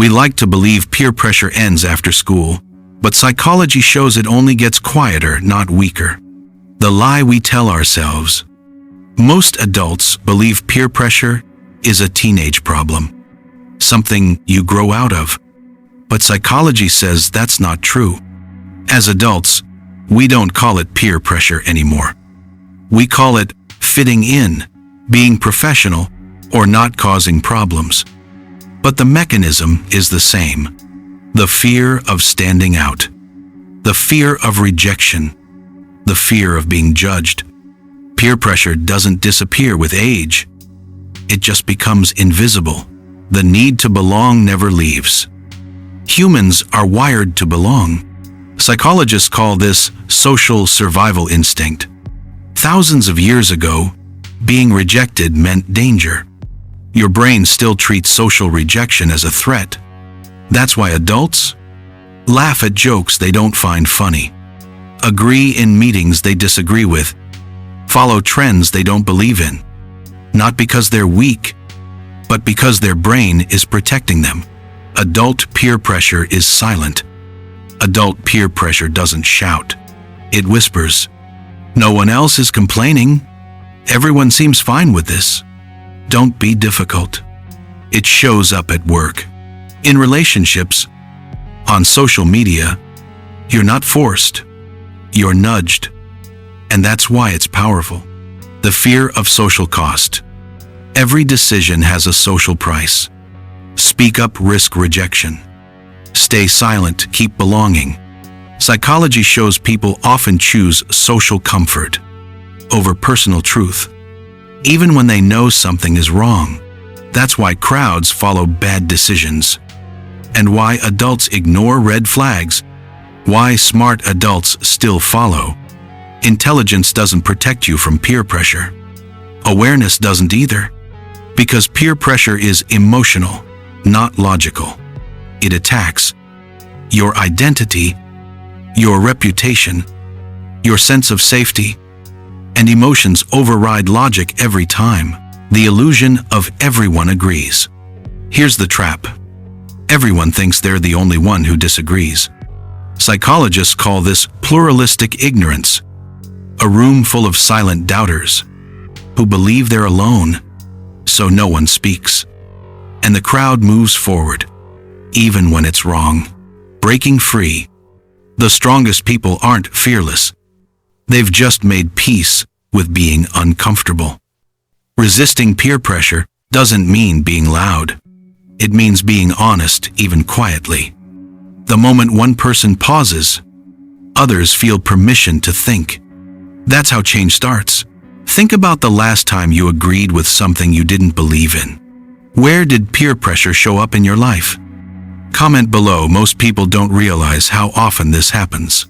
We like to believe peer pressure ends after school, but psychology shows it only gets quieter, not weaker. The lie we tell ourselves. Most adults believe peer pressure is a teenage problem, something you grow out of. But psychology says that's not true. As adults, we don't call it peer pressure anymore. We call it fitting in, being professional, or not causing problems. But the mechanism is the same. The fear of standing out. The fear of rejection. The fear of being judged. Peer pressure doesn't disappear with age. It just becomes invisible. The need to belong never leaves. Humans are wired to belong. Psychologists call this social survival instinct. Thousands of years ago, being rejected meant danger. Your brain still treats social rejection as a threat. That's why adults laugh at jokes they don't find funny, agree in meetings they disagree with, follow trends they don't believe in. Not because they're weak, but because their brain is protecting them. Adult peer pressure is silent. Adult peer pressure doesn't shout. It whispers. No one else is complaining. Everyone seems fine with this. Don't be difficult. It shows up at work, in relationships, on social media. You're not forced. You're nudged. And that's why it's powerful. The fear of social cost. Every decision has a social price. Speak up, risk rejection. Stay silent, keep belonging. Psychology shows people often choose social comfort over personal truth, even when they know something is wrong. That's why crowds follow bad decisions, and why adults ignore red flags, why smart adults still follow. Intelligence doesn't protect you from peer pressure. Awareness doesn't either, because peer pressure is emotional, not logical. It attacks your identity, your reputation, your sense of safety, and emotions override logic every time. The illusion of everyone agrees. Here's the trap. Everyone thinks they're the only one who disagrees. Psychologists call this pluralistic ignorance, a room full of silent doubters who believe they're alone, so no one speaks. And the crowd moves forward, even when it's wrong. Breaking free. The strongest people aren't fearless. They've just made peace with being uncomfortable. Resisting peer pressure doesn't mean being loud. It means being honest, even quietly. The moment one person pauses, others feel permission to think. That's how change starts. Think about the last time you agreed with something you didn't believe in. Where did peer pressure show up in your life? Comment below. Most people don't realize how often this happens.